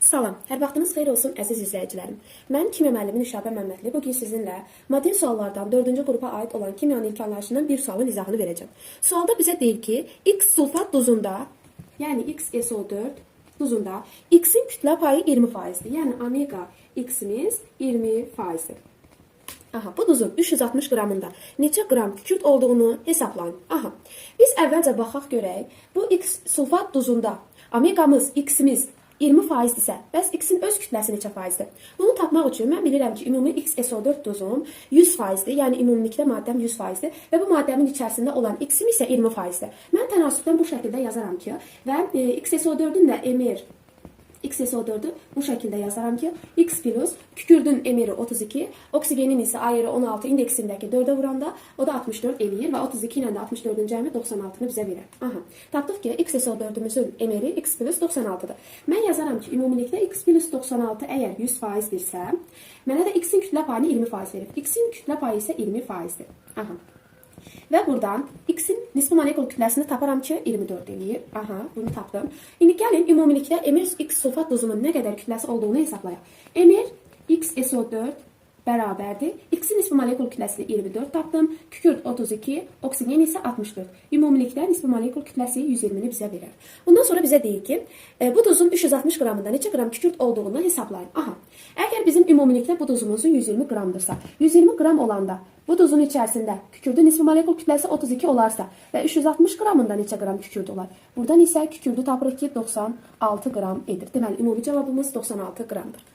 Salam, hər vaxtınız xeyir olsun əziz izləyicilərim. Mən kimya müəllimi Nüşabə Məmmədli bugün sizinlə model suallardan 4-cü qrupa aid olan kimyanın ilk anlayışından bir sualın izahını verəcəm. Sualda bizə deyir ki, X sulfat duzunda, yəni XSO4 duzunda X-in kütlə payı 20%-dir. Yəni omega X-imiz 20%-dir. Aha, bu duzun 360 qramında neçə qram kükürt olduğunu hesablayın. Aha, biz əvvəlcə baxaq görək. Bu X sulfat duzunda omegamız, X-imiz 20%-dirsə, bəs X-in öz kütləsi neçə faizdir? Bunu tapmaq üçün mən bilirəm ki, ümumi XSO4 duzum 100%-dir, yəni ümumilikdə maddəm 100%-dir və bu maddəmin içərisində olan X-im isə 20%-dir. Mən tənasübdən bu şəkildə yazaram ki, və XSO4-ün də emir XSO4'ü bu şəkildə yazaram ki, X plus kükürdün emiri 32, oksigenin isə ayırı 16 indeksindəki 4'ə vuranda o da 64 eləyir və 32 ilə də 64'ün cəmi 96-nı bizə verir. Aha. Tapdıq ki, XSO4'ümüzün emiri X plus 96'dır. Mən yazaram ki, ümumilikdə X plus 96 əgər 100%-dirsə, mənə də X-in kütlə payını 20% verir. X-in kütlə payı isə 20%-dir. Aha. Və buradan X-in nisbi molekul kütləsini taparam ki, 24 eləyir. Aha, bunu tapdım. İndi gəlin ümumilikdə emir X sulfat duzunun nə qədər kütləsi olduğunu hesablayaq. Emir XSO4 bərabərdir. X-in nisbi molekul kütləsini 24 tapdım. Kükürt 32, oksigen isə 64. Ümumilikdə nisbi molekul kütləsi 120-ni bizə verir. Bundan sonra bizə deyir ki, bu duzun 360 qramında neçə qram kükürt olduğunu hesablayın. Aha, əgər bizim ümumilikdə bu duzumuzun 120 qramdırsa, 120 qram olanda bu duzun içərisində kükürdün nisbi molekul kütləsi 32 olarsa və 360 qramında neçə qram kükürd olar? Buradan isə kükürdü tapırıq ki, 96 qram edir. Deməli, ümumi cavabımız 96 qramdır.